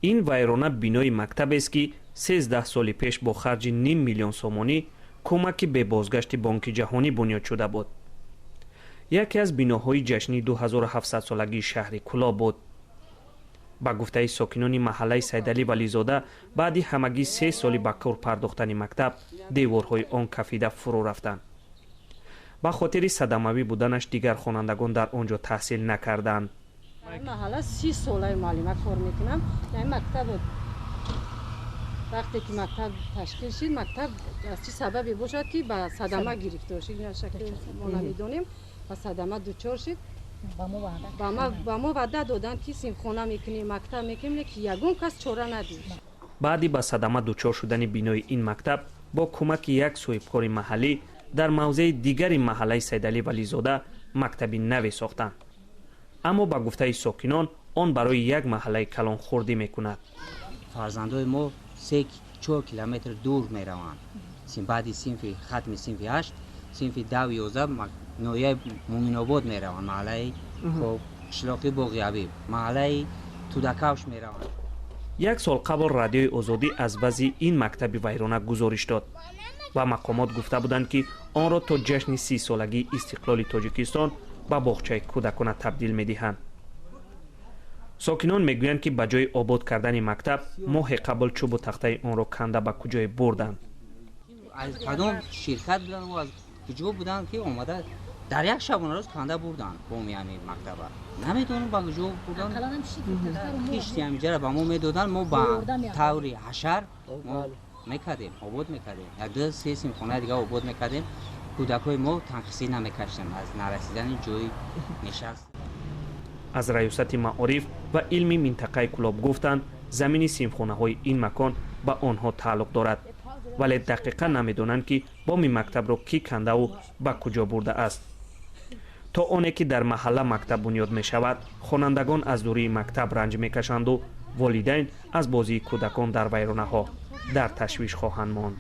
این ویرانه بینای مکتب است که 13 سال پیش با خرج 0.5 میلیون سومانی کمک به بازگشت بانک جهانی بنیاد شده بود. یکی از بناهای جشنی 2700 سالگی شهر کلا بود. با گفته ساکنان محله سیدعلی ولیزاده بعد همگی 3 سال به کار پرداختن مکتب دیوارهای آن کفیده فرو رفتند. با خاطر صدموی بودنش دیگر خوانندگان در آنجا تحصیل نکردند. محله 30 ساله معلم کار میکنم. در مکتب وقتی که مکتب تشکیل شد مکتب از چه سببی باشد که به صدمه گرفته شد یا شکل ما نمیدونیم و صدمه دچار شد. با ما وعده دادن که سیمخانه میکنیم مکتب میکنیم که یگون کس چاره ندید. بعدی به صدمه دچار شدن بینای این مکتب با کمک یک صاحبکار محلی در موضع دیگری محله سیدعلی ولیزاده مکتبی نوی ساختند. اما با گفته ساکنان آن برای یک محله کلان خوردی میکند. فرزندای ما 3-4 کیلومتر دور میروند. بعد صنف ختم صنف 8 صنف 10-11 نویه مومن آباد میروند. محله خب شلاقی باغ عبیب محله تودکوش میروند. 1 سال قبل رادیوی آزادی از وضع این مکتب ویرانه گزارش داد و مقامات گفته بودند که آن را تا جشن 30 سالگی استقلال تاجیکستان به باغچه کودکان تبدیل می‌دهند. ساکنان میگویند که به جای آباد کردن مکتب ماه قبل چوب و تخته آن را کنده به کجای بردند. از کدام شرکت بودن و از کجا بودن که اومده در یک شب روز کنده بردن بومی همین مکتب. نمیدونم با کجا بردن. هیچ همینجا به ما میدادن ما با طور حشر ما میکردیم آباد میکردیم. 1-2-3 سیمخانه دیگه آباد میکردیم. کودکای ما تنقیصی نمیکشتیم از نرسیدن جای نشست. از ریاست معارف و علمی منطقه کلاب گفتند زمین سیمخانه های این مکان به آنها تعلق دارد ولی دقیقا نمیدونند که بام مکتب را کی کنده و به کجا برده است. تا آنی که در محله مکتب بنیاد می شود خوانندگان از دوری مکتب رنج میکشند و والدین از بازی کودکان در ویرانه ها در تشویش خواهند ماند.